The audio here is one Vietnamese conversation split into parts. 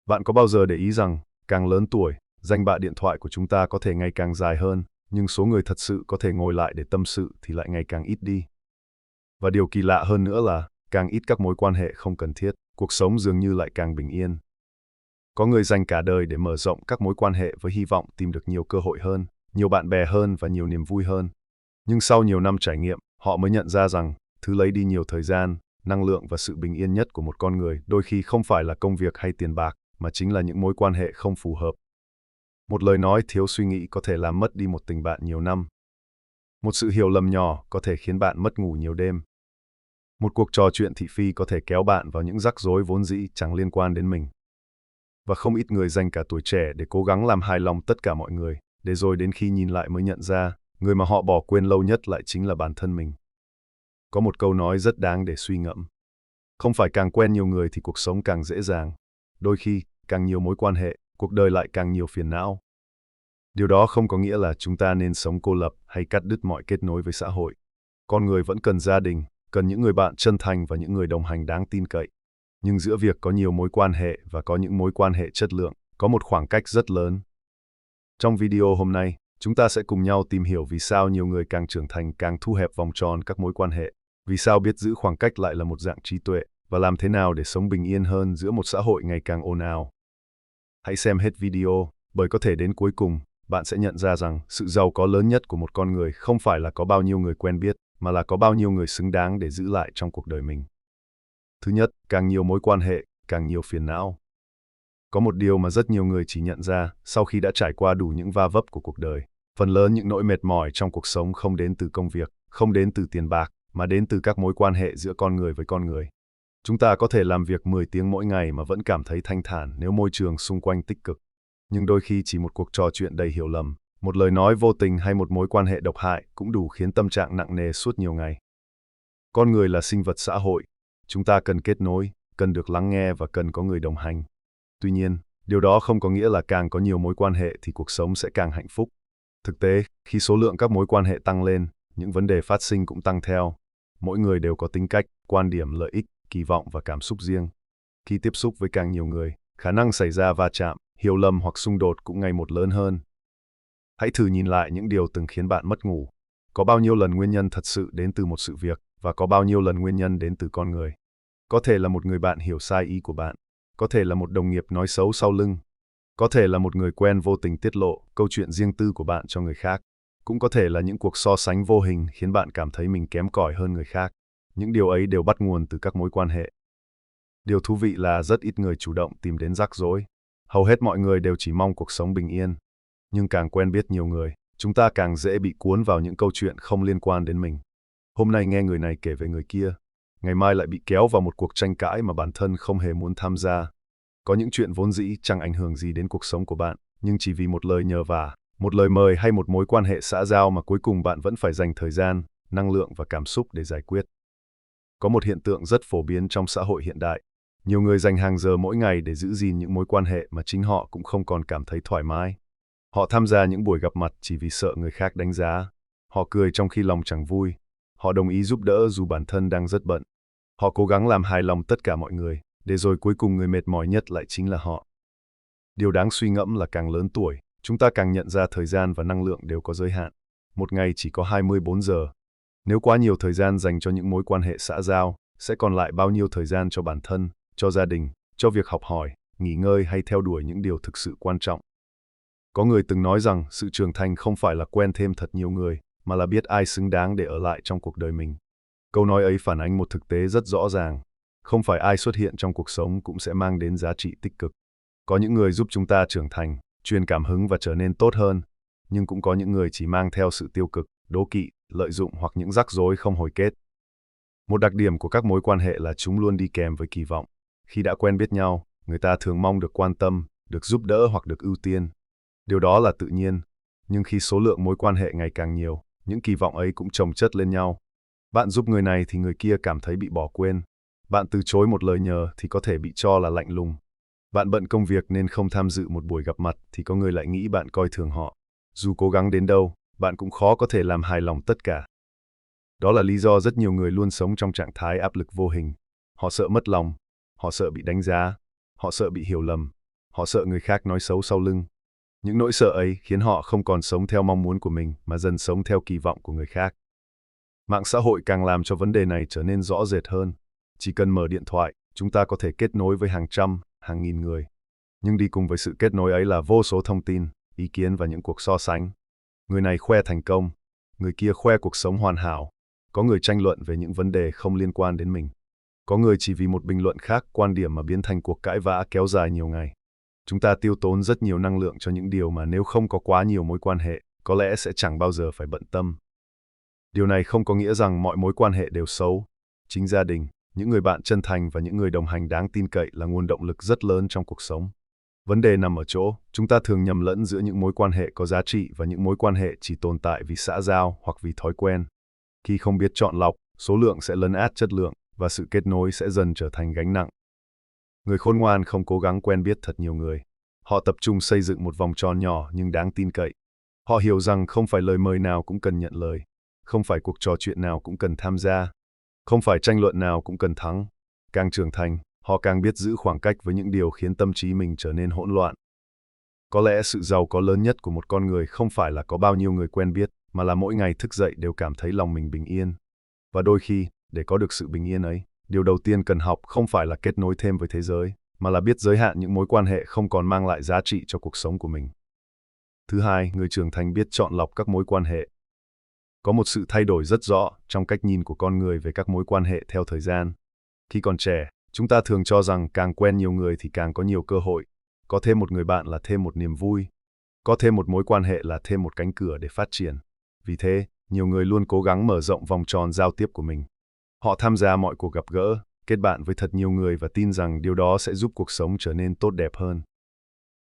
Bạn có bao giờ để ý rằng, càng lớn tuổi, danh bạ điện thoại của chúng ta có thể ngày càng dài hơn, nhưng số người thật sự có thể ngồi lại để tâm sự thì lại ngày càng ít đi. Và điều kỳ lạ hơn nữa là, càng ít các mối quan hệ không cần thiết, cuộc sống dường như lại càng bình yên. Có người dành cả đời để mở rộng các mối quan hệ với hy vọng tìm được nhiều cơ hội hơn, nhiều bạn bè hơn và nhiều niềm vui hơn. Nhưng sau nhiều năm trải nghiệm, họ mới nhận ra rằng, thứ lấy đi nhiều thời gian, năng lượng và sự bình yên nhất của một con người đôi khi không phải là công việc hay tiền bạc, mà chính là những mối quan hệ không phù hợp. Một lời nói thiếu suy nghĩ có thể làm mất đi một tình bạn nhiều năm. Một sự hiểu lầm nhỏ có thể khiến bạn mất ngủ nhiều đêm. Một cuộc trò chuyện thị phi có thể kéo bạn vào những rắc rối vốn dĩ chẳng liên quan đến mình. Và không ít người dành cả tuổi trẻ để cố gắng làm hài lòng tất cả mọi người, để rồi đến khi nhìn lại mới nhận ra, người mà họ bỏ quên lâu nhất lại chính là bản thân mình. Có một câu nói rất đáng để suy ngẫm. Không phải càng quen nhiều người thì cuộc sống càng dễ dàng. Đôi khi, càng nhiều mối quan hệ, cuộc đời lại càng nhiều phiền não. Điều đó không có nghĩa là chúng ta nên sống cô lập hay cắt đứt mọi kết nối với xã hội. Con người vẫn cần gia đình, cần những người bạn chân thành và những người đồng hành đáng tin cậy. Nhưng giữa việc có nhiều mối quan hệ và có những mối quan hệ chất lượng, có một khoảng cách rất lớn. Trong video hôm nay, chúng ta sẽ cùng nhau tìm hiểu vì sao nhiều người càng trưởng thành càng thu hẹp vòng tròn các mối quan hệ, vì sao biết giữ khoảng cách lại là một dạng trí tuệ, và làm thế nào để sống bình yên hơn giữa một xã hội ngày càng ồn ào. Hãy xem hết video, bởi có thể đến cuối cùng, bạn sẽ nhận ra rằng sự giàu có lớn nhất của một con người không phải là có bao nhiêu người quen biết, mà là có bao nhiêu người xứng đáng để giữ lại trong cuộc đời mình. Thứ nhất, càng nhiều mối quan hệ, càng nhiều phiền não. Có một điều mà rất nhiều người chỉ nhận ra sau khi đã trải qua đủ những va vấp của cuộc đời. Phần lớn những nỗi mệt mỏi trong cuộc sống không đến từ công việc, không đến từ tiền bạc, mà đến từ các mối quan hệ giữa con người với con người. Chúng ta có thể làm việc 10 tiếng mỗi ngày mà vẫn cảm thấy thanh thản nếu môi trường xung quanh tích cực. Nhưng đôi khi chỉ một cuộc trò chuyện đầy hiểu lầm, một lời nói vô tình hay một mối quan hệ độc hại cũng đủ khiến tâm trạng nặng nề suốt nhiều ngày. Con người là sinh vật xã hội. Chúng ta cần kết nối, cần được lắng nghe và cần có người đồng hành. Tuy nhiên, điều đó không có nghĩa là càng có nhiều mối quan hệ thì cuộc sống sẽ càng hạnh phúc. Thực tế, khi số lượng các mối quan hệ tăng lên, những vấn đề phát sinh cũng tăng theo. Mỗi người đều có tính cách, quan điểm, lợi ích, kỳ vọng và cảm xúc riêng. Khi tiếp xúc với càng nhiều người, khả năng xảy ra va chạm, hiểu lầm hoặc xung đột cũng ngày một lớn hơn. Hãy thử nhìn lại những điều từng khiến bạn mất ngủ. Có bao nhiêu lần nguyên nhân thật sự đến từ một sự việc, và có bao nhiêu lần nguyên nhân đến từ con người. Có thể là một người bạn hiểu sai ý của bạn. Có thể là một đồng nghiệp nói xấu sau lưng. Có thể là một người quen vô tình tiết lộ câu chuyện riêng tư của bạn cho người khác. Cũng có thể là những cuộc so sánh vô hình khiến bạn cảm thấy mình kém cỏi hơn người khác. Những điều ấy đều bắt nguồn từ các mối quan hệ. Điều thú vị là rất ít người chủ động tìm đến rắc rối. Hầu hết mọi người đều chỉ mong cuộc sống bình yên. Nhưng càng quen biết nhiều người, chúng ta càng dễ bị cuốn vào những câu chuyện không liên quan đến mình. Hôm nay nghe người này kể về người kia, ngày mai lại bị kéo vào một cuộc tranh cãi mà bản thân không hề muốn tham gia. Có những chuyện vốn dĩ chẳng ảnh hưởng gì đến cuộc sống của bạn, nhưng chỉ vì một lời nhờ vả, một lời mời hay một mối quan hệ xã giao mà cuối cùng bạn vẫn phải dành thời gian, năng lượng và cảm xúc để giải quyết. Có một hiện tượng rất phổ biến trong xã hội hiện đại. Nhiều người dành hàng giờ mỗi ngày để giữ gìn những mối quan hệ mà chính họ cũng không còn cảm thấy thoải mái. Họ tham gia những buổi gặp mặt chỉ vì sợ người khác đánh giá. Họ cười trong khi lòng chẳng vui. Họ đồng ý giúp đỡ dù bản thân đang rất bận. Họ cố gắng làm hài lòng tất cả mọi người, để rồi cuối cùng người mệt mỏi nhất lại chính là họ. Điều đáng suy ngẫm là càng lớn tuổi, chúng ta càng nhận ra thời gian và năng lượng đều có giới hạn. Một ngày chỉ có 24 giờ. Nếu quá nhiều thời gian dành cho những mối quan hệ xã giao, sẽ còn lại bao nhiêu thời gian cho bản thân, cho gia đình, cho việc học hỏi, nghỉ ngơi hay theo đuổi những điều thực sự quan trọng. Có người từng nói rằng sự trưởng thành không phải là quen thêm thật nhiều người, mà là biết ai xứng đáng để ở lại trong cuộc đời mình. Câu nói ấy phản ánh một thực tế rất rõ ràng. Không phải ai xuất hiện trong cuộc sống cũng sẽ mang đến giá trị tích cực. Có những người giúp chúng ta trưởng thành, truyền cảm hứng và trở nên tốt hơn, nhưng cũng có những người chỉ mang theo sự tiêu cực, đố kỵ, lợi dụng hoặc những rắc rối không hồi kết. Một đặc điểm của các mối quan hệ là chúng luôn đi kèm với kỳ vọng. Khi đã quen biết nhau, người ta thường mong được quan tâm, được giúp đỡ hoặc được ưu tiên. Điều đó là tự nhiên, nhưng khi số lượng mối quan hệ ngày càng nhiều, những kỳ vọng ấy cũng chồng chất lên nhau. Bạn giúp người này thì người kia cảm thấy bị bỏ quên. Bạn từ chối một lời nhờ thì có thể bị cho là lạnh lùng. Bạn bận công việc nên không tham dự một buổi gặp mặt thì có người lại nghĩ bạn coi thường họ. Dù cố gắng đến đâu, bạn cũng khó có thể làm hài lòng tất cả. Đó là lý do rất nhiều người luôn sống trong trạng thái áp lực vô hình. Họ sợ mất lòng, họ sợ bị đánh giá, họ sợ bị hiểu lầm. Họ sợ người khác nói xấu sau lưng. Những nỗi sợ ấy khiến họ không còn sống theo mong muốn của mình mà dần sống theo kỳ vọng của người khác. Mạng xã hội càng làm cho vấn đề này trở nên rõ rệt hơn. Chỉ cần mở điện thoại, chúng ta có thể kết nối với hàng trăm, hàng nghìn người. Nhưng đi cùng với sự kết nối ấy là vô số thông tin, ý kiến và những cuộc so sánh. Người này khoe thành công, người kia khoe cuộc sống hoàn hảo. Có người tranh luận về những vấn đề không liên quan đến mình. Có người chỉ vì một bình luận khác quan điểm mà biến thành cuộc cãi vã kéo dài nhiều ngày. Chúng ta tiêu tốn rất nhiều năng lượng cho những điều mà nếu không có quá nhiều mối quan hệ, có lẽ sẽ chẳng bao giờ phải bận tâm. Điều này không có nghĩa rằng mọi mối quan hệ đều xấu. Chính gia đình, những người bạn chân thành và những người đồng hành đáng tin cậy là nguồn động lực rất lớn trong cuộc sống. Vấn đề nằm ở chỗ, chúng ta thường nhầm lẫn giữa những mối quan hệ có giá trị và những mối quan hệ chỉ tồn tại vì xã giao hoặc vì thói quen. Khi không biết chọn lọc, số lượng sẽ lấn át chất lượng và sự kết nối sẽ dần trở thành gánh nặng. Người khôn ngoan không cố gắng quen biết thật nhiều người. Họ tập trung xây dựng một vòng tròn nhỏ nhưng đáng tin cậy. Họ hiểu rằng không phải lời mời nào cũng cần nhận lời, không phải cuộc trò chuyện nào cũng cần tham gia, không phải tranh luận nào cũng cần thắng. Càng trưởng thành, họ càng biết giữ khoảng cách với những điều khiến tâm trí mình trở nên hỗn loạn. Có lẽ sự giàu có lớn nhất của một con người không phải là có bao nhiêu người quen biết, mà là mỗi ngày thức dậy đều cảm thấy lòng mình bình yên. Và đôi khi, để có được sự bình yên ấy, điều đầu tiên cần học không phải là kết nối thêm với thế giới, mà là biết giới hạn những mối quan hệ không còn mang lại giá trị cho cuộc sống của mình. Thứ hai, người trưởng thành biết chọn lọc các mối quan hệ. Có một sự thay đổi rất rõ trong cách nhìn của con người về các mối quan hệ theo thời gian. Khi còn trẻ, chúng ta thường cho rằng càng quen nhiều người thì càng có nhiều cơ hội. Có thêm một người bạn là thêm một niềm vui. Có thêm một mối quan hệ là thêm một cánh cửa để phát triển. Vì thế, nhiều người luôn cố gắng mở rộng vòng tròn giao tiếp của mình. Họ tham gia mọi cuộc gặp gỡ, kết bạn với thật nhiều người và tin rằng điều đó sẽ giúp cuộc sống trở nên tốt đẹp hơn.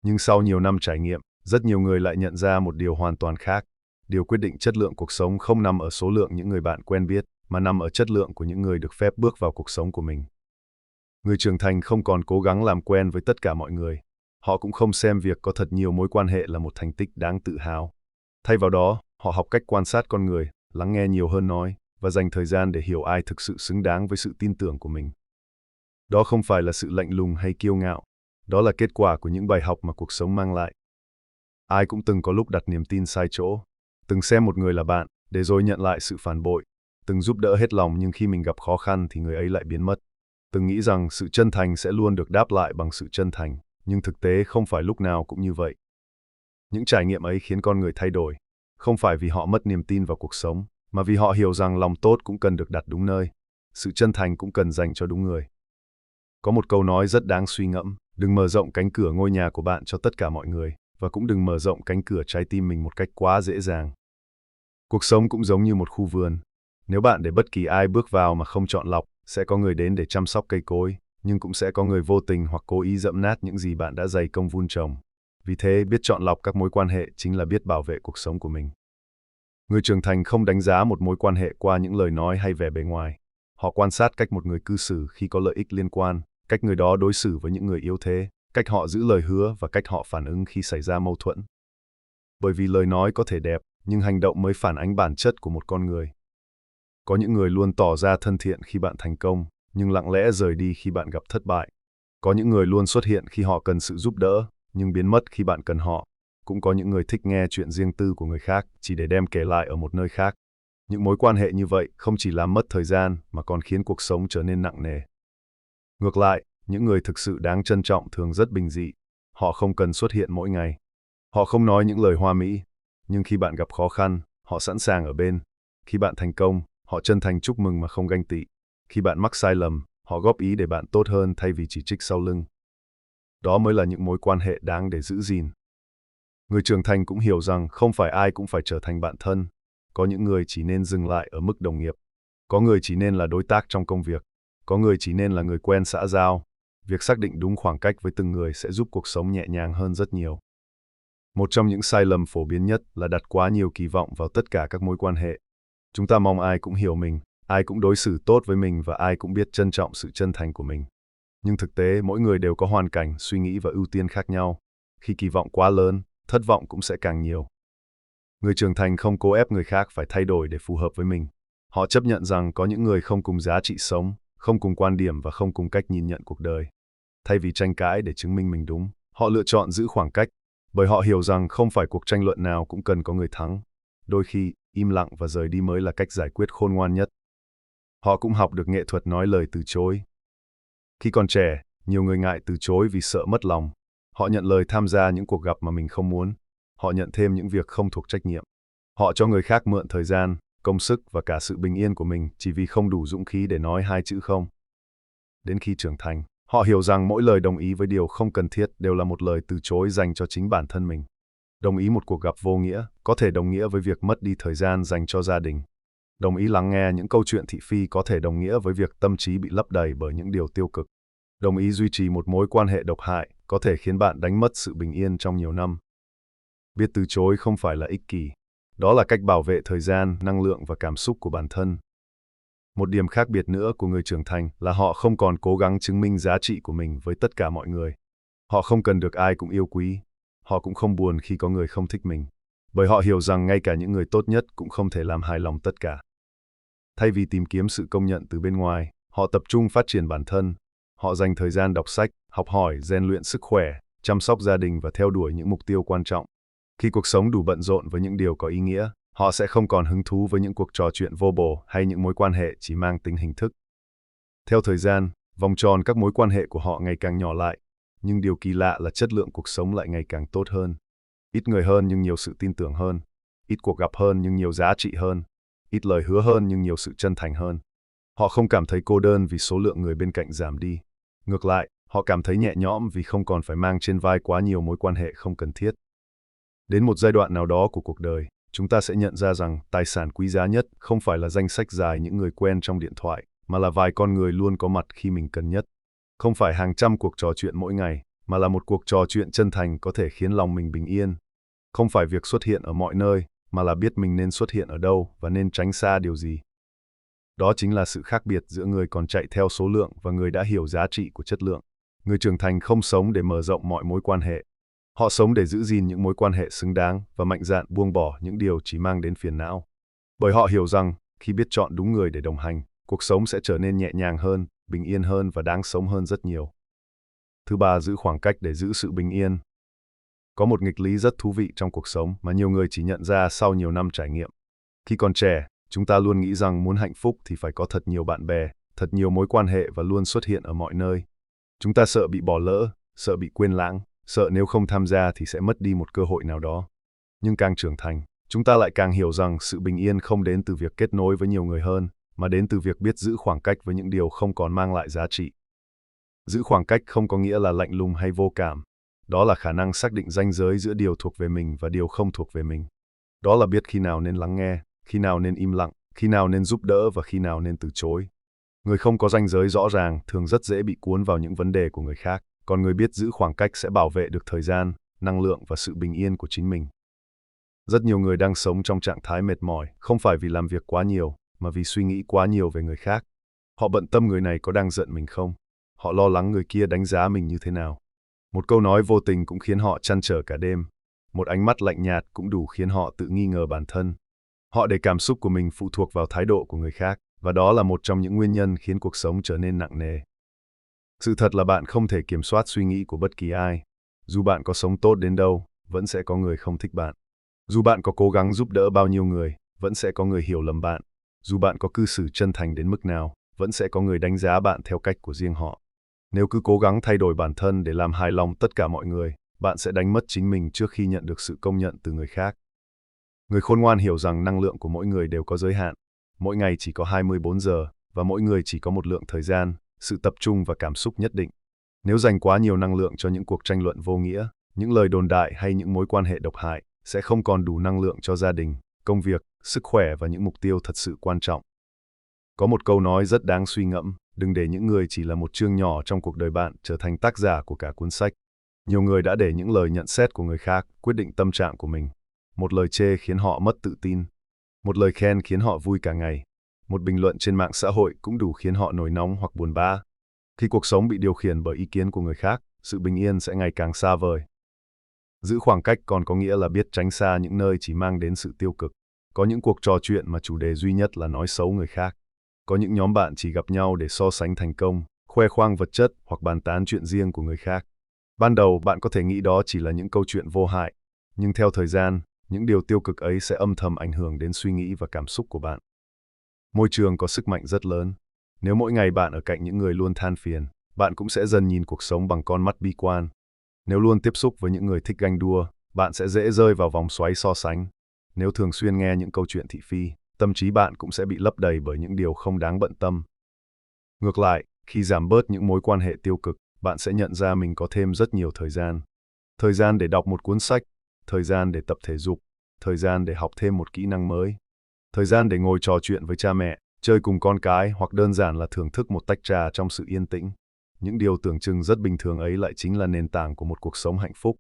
Nhưng sau nhiều năm trải nghiệm, rất nhiều người lại nhận ra một điều hoàn toàn khác. Điều quyết định chất lượng cuộc sống không nằm ở số lượng những người bạn quen biết, mà nằm ở chất lượng của những người được phép bước vào cuộc sống của mình. Người trưởng thành không còn cố gắng làm quen với tất cả mọi người. Họ cũng không xem việc có thật nhiều mối quan hệ là một thành tích đáng tự hào. Thay vào đó, họ học cách quan sát con người, lắng nghe nhiều hơn nói, và dành thời gian để hiểu ai thực sự xứng đáng với sự tin tưởng của mình. Đó không phải là sự lạnh lùng hay kiêu ngạo. Đó là kết quả của những bài học mà cuộc sống mang lại. Ai cũng từng có lúc đặt niềm tin sai chỗ. Từng xem một người là bạn, để rồi nhận lại sự phản bội. Từng giúp đỡ hết lòng nhưng khi mình gặp khó khăn thì người ấy lại biến mất. Từng nghĩ rằng sự chân thành sẽ luôn được đáp lại bằng sự chân thành, nhưng thực tế không phải lúc nào cũng như vậy. Những trải nghiệm ấy khiến con người thay đổi, không phải vì họ mất niềm tin vào cuộc sống, mà vì họ hiểu rằng lòng tốt cũng cần được đặt đúng nơi, sự chân thành cũng cần dành cho đúng người. Có một câu nói rất đáng suy ngẫm, đừng mở rộng cánh cửa ngôi nhà của bạn cho tất cả mọi người, và cũng đừng mở rộng cánh cửa trái tim mình một cách quá dễ dàng. Cuộc sống cũng giống như một khu vườn. Nếu bạn để bất kỳ ai bước vào mà không chọn lọc, sẽ có người đến để chăm sóc cây cối, nhưng cũng sẽ có người vô tình hoặc cố ý dẫm nát những gì bạn đã dày công vun trồng. Vì thế, biết chọn lọc các mối quan hệ chính là biết bảo vệ cuộc sống của mình. Người trưởng thành không đánh giá một mối quan hệ qua những lời nói hay vẻ bề ngoài. Họ quan sát cách một người cư xử khi có lợi ích liên quan, cách người đó đối xử với những người yếu thế, cách họ giữ lời hứa và cách họ phản ứng khi xảy ra mâu thuẫn. Bởi vì lời nói có thể đẹp, nhưng hành động mới phản ánh bản chất của một con người. Có những người luôn tỏ ra thân thiện khi bạn thành công, nhưng lặng lẽ rời đi khi bạn gặp thất bại. Có những người luôn xuất hiện khi họ cần sự giúp đỡ, nhưng biến mất khi bạn cần họ. Cũng có những người thích nghe chuyện riêng tư của người khác, chỉ để đem kể lại ở một nơi khác. Những mối quan hệ như vậy không chỉ làm mất thời gian, mà còn khiến cuộc sống trở nên nặng nề. Ngược lại, những người thực sự đáng trân trọng thường rất bình dị. Họ không cần xuất hiện mỗi ngày. Họ không nói những lời hoa mỹ, nhưng khi bạn gặp khó khăn, họ sẵn sàng ở bên. Khi bạn thành công, họ chân thành chúc mừng mà không ganh tị. Khi bạn mắc sai lầm, họ góp ý để bạn tốt hơn thay vì chỉ trích sau lưng. Đó mới là những mối quan hệ đáng để giữ gìn. Người trưởng thành cũng hiểu rằng không phải ai cũng phải trở thành bạn thân. Có những người chỉ nên dừng lại ở mức đồng nghiệp. Có người chỉ nên là đối tác trong công việc. Có người chỉ nên là người quen xã giao. Việc xác định đúng khoảng cách với từng người sẽ giúp cuộc sống nhẹ nhàng hơn rất nhiều. Một trong những sai lầm phổ biến nhất là đặt quá nhiều kỳ vọng vào tất cả các mối quan hệ. Chúng ta mong ai cũng hiểu mình, ai cũng đối xử tốt với mình và ai cũng biết trân trọng sự chân thành của mình. Nhưng thực tế, mỗi người đều có hoàn cảnh, suy nghĩ và ưu tiên khác nhau. Khi kỳ vọng quá lớn, thất vọng cũng sẽ càng nhiều. Người trưởng thành không cố ép người khác phải thay đổi để phù hợp với mình. Họ chấp nhận rằng có những người không cùng giá trị sống, không cùng quan điểm và không cùng cách nhìn nhận cuộc đời. Thay vì tranh cãi để chứng minh mình đúng, Họ lựa chọn giữ khoảng cách, bởi họ hiểu rằng không phải cuộc tranh luận nào cũng cần có người thắng. Đôi khi, im lặng và rời đi mới là cách giải quyết khôn ngoan nhất. Họ cũng học được nghệ thuật nói lời từ chối. Khi còn trẻ, nhiều người ngại từ chối vì sợ mất lòng. Họ nhận lời tham gia những cuộc gặp mà mình không muốn. Họ nhận thêm những việc không thuộc trách nhiệm. Họ cho người khác mượn thời gian, công sức và cả sự bình yên của mình chỉ vì không đủ dũng khí để nói 2 chữ không. Đến khi trưởng thành, họ hiểu rằng mỗi lời đồng ý với điều không cần thiết đều là một lời từ chối dành cho chính bản thân mình. Đồng ý một cuộc gặp vô nghĩa có thể đồng nghĩa với việc mất đi thời gian dành cho gia đình. Đồng ý lắng nghe những câu chuyện thị phi có thể đồng nghĩa với việc tâm trí bị lấp đầy bởi những điều tiêu cực. Đồng ý duy trì một mối quan hệ độc hại có thể khiến bạn đánh mất sự bình yên trong nhiều năm. Biết từ chối không phải là ích kỷ. Đó là cách bảo vệ thời gian, năng lượng và cảm xúc của bản thân. Một điểm khác biệt nữa của người trưởng thành là họ không còn cố gắng chứng minh giá trị của mình với tất cả mọi người. Họ không cần được ai cũng yêu quý. Họ cũng không buồn khi có người không thích mình. Bởi họ hiểu rằng ngay cả những người tốt nhất cũng không thể làm hài lòng tất cả. Thay vì tìm kiếm sự công nhận từ bên ngoài, họ tập trung phát triển bản thân. Họ dành thời gian đọc sách, học hỏi, rèn luyện sức khỏe, chăm sóc gia đình và theo đuổi những mục tiêu quan trọng. Khi cuộc sống đủ bận rộn với những điều có ý nghĩa, họ sẽ không còn hứng thú với những cuộc trò chuyện vô bổ hay những mối quan hệ chỉ mang tính hình thức. Theo thời gian, vòng tròn các mối quan hệ của họ ngày càng nhỏ lại, nhưng điều kỳ lạ là chất lượng cuộc sống lại ngày càng tốt hơn. Ít người hơn nhưng nhiều sự tin tưởng hơn, ít cuộc gặp hơn nhưng nhiều giá trị hơn, ít lời hứa hơn nhưng nhiều sự chân thành hơn. Họ không cảm thấy cô đơn vì số lượng người bên cạnh giảm đi. Ngược lại, họ cảm thấy nhẹ nhõm vì không còn phải mang trên vai quá nhiều mối quan hệ không cần thiết. Đến một giai đoạn nào đó của cuộc đời, chúng ta sẽ nhận ra rằng tài sản quý giá nhất không phải là danh sách dài những người quen trong điện thoại, mà là vài con người luôn có mặt khi mình cần nhất. Không phải hàng trăm cuộc trò chuyện mỗi ngày, mà là một cuộc trò chuyện chân thành có thể khiến lòng mình bình yên. Không phải việc xuất hiện ở mọi nơi, mà là biết mình nên xuất hiện ở đâu và nên tránh xa điều gì. Đó chính là sự khác biệt giữa người còn chạy theo số lượng và người đã hiểu giá trị của chất lượng. Người trưởng thành không sống để mở rộng mọi mối quan hệ. Họ sống để giữ gìn những mối quan hệ xứng đáng và mạnh dạn buông bỏ những điều chỉ mang đến phiền não. Bởi họ hiểu rằng, khi biết chọn đúng người để đồng hành, cuộc sống sẽ trở nên nhẹ nhàng hơn, bình yên hơn và đáng sống hơn rất nhiều. Thứ ba, giữ khoảng cách để giữ sự bình yên. Có một nghịch lý rất thú vị trong cuộc sống mà nhiều người chỉ nhận ra sau nhiều năm trải nghiệm. Khi còn trẻ, chúng ta luôn nghĩ rằng muốn hạnh phúc thì phải có thật nhiều bạn bè, thật nhiều mối quan hệ và luôn xuất hiện ở mọi nơi. Chúng ta sợ bị bỏ lỡ, sợ bị quên lãng, sợ nếu không tham gia thì sẽ mất đi một cơ hội nào đó. Nhưng càng trưởng thành, chúng ta lại càng hiểu rằng sự bình yên không đến từ việc kết nối với nhiều người hơn, mà đến từ việc biết giữ khoảng cách với những điều không còn mang lại giá trị. Giữ khoảng cách không có nghĩa là lạnh lùng hay vô cảm. Đó là khả năng xác định ranh giới giữa điều thuộc về mình và điều không thuộc về mình. Đó là biết khi nào nên lắng nghe, khi nào nên im lặng, khi nào nên giúp đỡ và khi nào nên từ chối. Người không có ranh giới rõ ràng thường rất dễ bị cuốn vào những vấn đề của người khác, còn người biết giữ khoảng cách sẽ bảo vệ được thời gian, năng lượng và sự bình yên của chính mình. Rất nhiều người đang sống trong trạng thái mệt mỏi, không phải vì làm việc quá nhiều, mà vì suy nghĩ quá nhiều về người khác. Họ bận tâm người này có đang giận mình không? Họ lo lắng người kia đánh giá mình như thế nào? Một câu nói vô tình cũng khiến họ trăn trở cả đêm. Một ánh mắt lạnh nhạt cũng đủ khiến họ tự nghi ngờ bản thân. Họ để cảm xúc của mình phụ thuộc vào thái độ của người khác, và đó là một trong những nguyên nhân khiến cuộc sống trở nên nặng nề. Sự thật là bạn không thể kiểm soát suy nghĩ của bất kỳ ai. Dù bạn có sống tốt đến đâu, vẫn sẽ có người không thích bạn. Dù bạn có cố gắng giúp đỡ bao nhiêu người, vẫn sẽ có người hiểu lầm bạn. Dù bạn có cư xử chân thành đến mức nào, vẫn sẽ có người đánh giá bạn theo cách của riêng họ. Nếu cứ cố gắng thay đổi bản thân để làm hài lòng tất cả mọi người, bạn sẽ đánh mất chính mình trước khi nhận được sự công nhận từ người khác. Người khôn ngoan hiểu rằng năng lượng của mỗi người đều có giới hạn. Mỗi ngày chỉ có 24 giờ, và mỗi người chỉ có một lượng thời gian, sự tập trung và cảm xúc nhất định. Nếu dành quá nhiều năng lượng cho những cuộc tranh luận vô nghĩa, những lời đồn đại hay những mối quan hệ độc hại, sẽ không còn đủ năng lượng cho gia đình, công việc, sức khỏe và những mục tiêu thật sự quan trọng. Có một câu nói rất đáng suy ngẫm, đừng để những người chỉ là một chương nhỏ trong cuộc đời bạn trở thành tác giả của cả cuốn sách. Nhiều người đã để những lời nhận xét của người khác quyết định tâm trạng của mình. Một lời chê khiến họ mất tự tin. Một lời khen khiến họ vui cả ngày. Một bình luận trên mạng xã hội cũng đủ khiến họ nổi nóng hoặc buồn bã. Khi cuộc sống bị điều khiển bởi ý kiến của người khác, sự bình yên sẽ ngày càng xa vời. Giữ khoảng cách còn có nghĩa là biết tránh xa những nơi chỉ mang đến sự tiêu cực. Có những cuộc trò chuyện mà chủ đề duy nhất là nói xấu người khác. Có những nhóm bạn chỉ gặp nhau để so sánh thành công, khoe khoang vật chất hoặc bàn tán chuyện riêng của người khác. Ban đầu bạn có thể nghĩ đó chỉ là những câu chuyện vô hại, nhưng theo thời gian, những điều tiêu cực ấy sẽ âm thầm ảnh hưởng đến suy nghĩ và cảm xúc của bạn. Môi trường có sức mạnh rất lớn. Nếu mỗi ngày bạn ở cạnh những người luôn than phiền, bạn cũng sẽ dần nhìn cuộc sống bằng con mắt bi quan. Nếu luôn tiếp xúc với những người thích ganh đua, bạn sẽ dễ rơi vào vòng xoáy so sánh. Nếu thường xuyên nghe những câu chuyện thị phi, tâm trí bạn cũng sẽ bị lấp đầy bởi những điều không đáng bận tâm. Ngược lại, khi giảm bớt những mối quan hệ tiêu cực, bạn sẽ nhận ra mình có thêm rất nhiều thời gian. Thời gian để đọc một cuốn sách, thời gian để tập thể dục, thời gian để học thêm một kỹ năng mới, thời gian để ngồi trò chuyện với cha mẹ, chơi cùng con cái hoặc đơn giản là thưởng thức một tách trà trong sự yên tĩnh. Những điều tưởng chừng rất bình thường ấy lại chính là nền tảng của một cuộc sống hạnh phúc.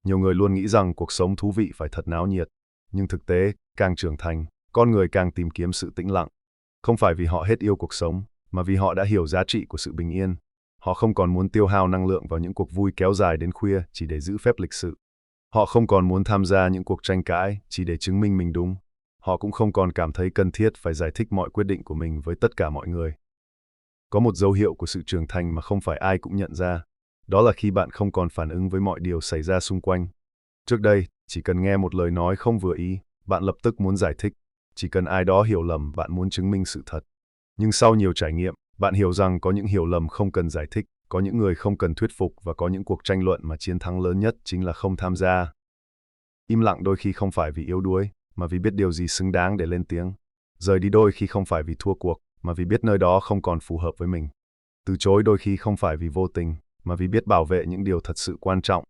Nhiều người luôn nghĩ rằng cuộc sống thú vị phải thật náo nhiệt, nhưng thực tế, càng trưởng thành, con người càng tìm kiếm sự tĩnh lặng. Không phải vì họ hết yêu cuộc sống, mà vì họ đã hiểu giá trị của sự bình yên. Họ không còn muốn tiêu hao năng lượng vào những cuộc vui kéo dài đến khuya chỉ để giữ phép lịch sự. Họ không còn muốn tham gia những cuộc tranh cãi chỉ để chứng minh mình đúng. Họ cũng không còn cảm thấy cần thiết phải giải thích mọi quyết định của mình với tất cả mọi người. Có một dấu hiệu của sự trưởng thành mà không phải ai cũng nhận ra. Đó là khi bạn không còn phản ứng với mọi điều xảy ra xung quanh. Trước đây, chỉ cần nghe một lời nói không vừa ý, bạn lập tức muốn giải thích. Chỉ cần ai đó hiểu lầm, bạn muốn chứng minh sự thật. Nhưng sau nhiều trải nghiệm, bạn hiểu rằng có những hiểu lầm không cần giải thích, có những người không cần thuyết phục và có những cuộc tranh luận mà chiến thắng lớn nhất chính là không tham gia. Im lặng đôi khi không phải vì yếu đuối, mà vì biết điều gì xứng đáng để lên tiếng. Rời đi đôi khi không phải vì thua cuộc, mà vì biết nơi đó không còn phù hợp với mình. Từ chối đôi khi không phải vì vô tình, mà vì biết bảo vệ những điều thật sự quan trọng.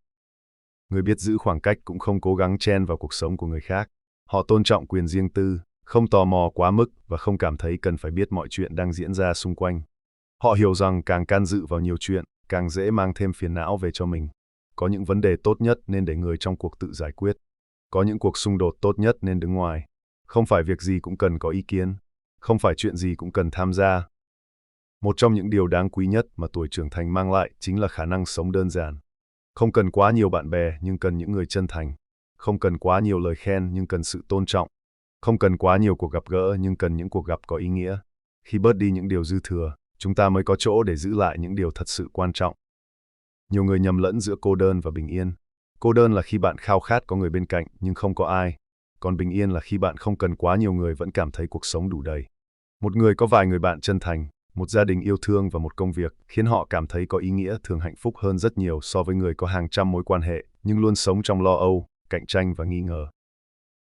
Người biết giữ khoảng cách cũng không cố gắng chen vào cuộc sống của người khác. Họ tôn trọng quyền riêng tư, không tò mò quá mức và không cảm thấy cần phải biết mọi chuyện đang diễn ra xung quanh. Họ hiểu rằng càng can dự vào nhiều chuyện, càng dễ mang thêm phiền não về cho mình. Có những vấn đề tốt nhất nên để người trong cuộc tự giải quyết. Có những cuộc xung đột tốt nhất nên đứng ngoài. Không phải việc gì cũng cần có ý kiến. Không phải chuyện gì cũng cần tham gia. Một trong những điều đáng quý nhất mà tuổi trưởng thành mang lại chính là khả năng sống đơn giản. Không cần quá nhiều bạn bè nhưng cần những người chân thành. Không cần quá nhiều lời khen nhưng cần sự tôn trọng. Không cần quá nhiều cuộc gặp gỡ nhưng cần những cuộc gặp có ý nghĩa. Khi bớt đi những điều dư thừa, chúng ta mới có chỗ để giữ lại những điều thật sự quan trọng. Nhiều người nhầm lẫn giữa cô đơn và bình yên. Cô đơn là khi bạn khao khát có người bên cạnh nhưng không có ai. Còn bình yên là khi bạn không cần quá nhiều người vẫn cảm thấy cuộc sống đủ đầy. Một người có vài người bạn chân thành, một gia đình yêu thương và một công việc khiến họ cảm thấy có ý nghĩa thường hạnh phúc hơn rất nhiều so với người có hàng trăm mối quan hệ nhưng luôn sống trong lo âu, cạnh tranh và nghi ngờ.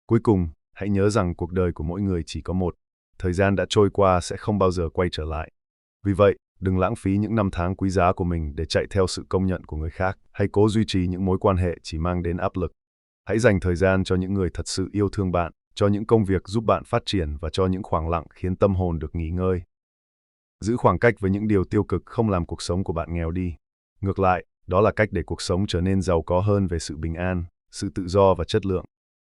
Cuối cùng, hãy nhớ rằng cuộc đời của mỗi người chỉ có một. Thời gian đã trôi qua sẽ không bao giờ quay trở lại. Vì vậy, đừng lãng phí những năm tháng quý giá của mình để chạy theo sự công nhận của người khác, hay cố duy trì những mối quan hệ chỉ mang đến áp lực. Hãy dành thời gian cho những người thật sự yêu thương bạn, cho những công việc giúp bạn phát triển và cho những khoảng lặng khiến tâm hồn được nghỉ ngơi. Giữ khoảng cách với những điều tiêu cực không làm cuộc sống của bạn nghèo đi. Ngược lại, đó là cách để cuộc sống trở nên giàu có hơn về sự bình an, sự tự do và chất lượng.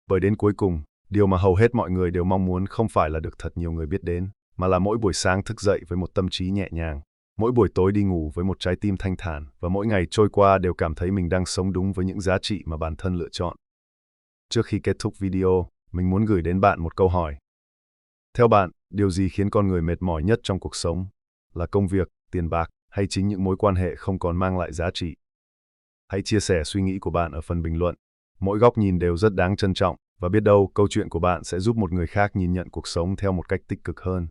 Bởi đến cuối cùng, điều mà hầu hết mọi người đều mong muốn không phải là được thật nhiều người biết đến, mà là mỗi buổi sáng thức dậy với một tâm trí nhẹ nhàng, mỗi buổi tối đi ngủ với một trái tim thanh thản và mỗi ngày trôi qua đều cảm thấy mình đang sống đúng với những giá trị mà bản thân lựa chọn. Trước khi kết thúc video, mình muốn gửi đến bạn một câu hỏi. Theo bạn, điều gì khiến con người mệt mỏi nhất trong cuộc sống? Là công việc, tiền bạc hay chính những mối quan hệ không còn mang lại giá trị? Hãy chia sẻ suy nghĩ của bạn ở phần bình luận. Mỗi góc nhìn đều rất đáng trân trọng và biết đâu câu chuyện của bạn sẽ giúp một người khác nhìn nhận cuộc sống theo một cách tích cực hơn.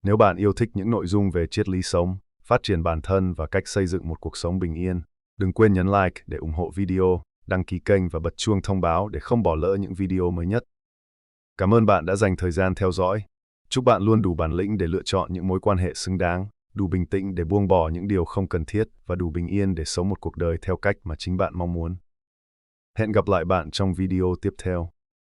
Nếu bạn yêu thích những nội dung về triết lý sống, phát triển bản thân và cách xây dựng một cuộc sống bình yên, đừng quên nhấn like để ủng hộ video, đăng ký kênh và bật chuông thông báo để không bỏ lỡ những video mới nhất. Cảm ơn bạn đã dành thời gian theo dõi. Chúc bạn luôn đủ bản lĩnh để lựa chọn những mối quan hệ xứng đáng, đủ bình tĩnh để buông bỏ những điều không cần thiết và đủ bình yên để sống một cuộc đời theo cách mà chính bạn mong muốn. Hẹn gặp lại bạn trong video tiếp theo.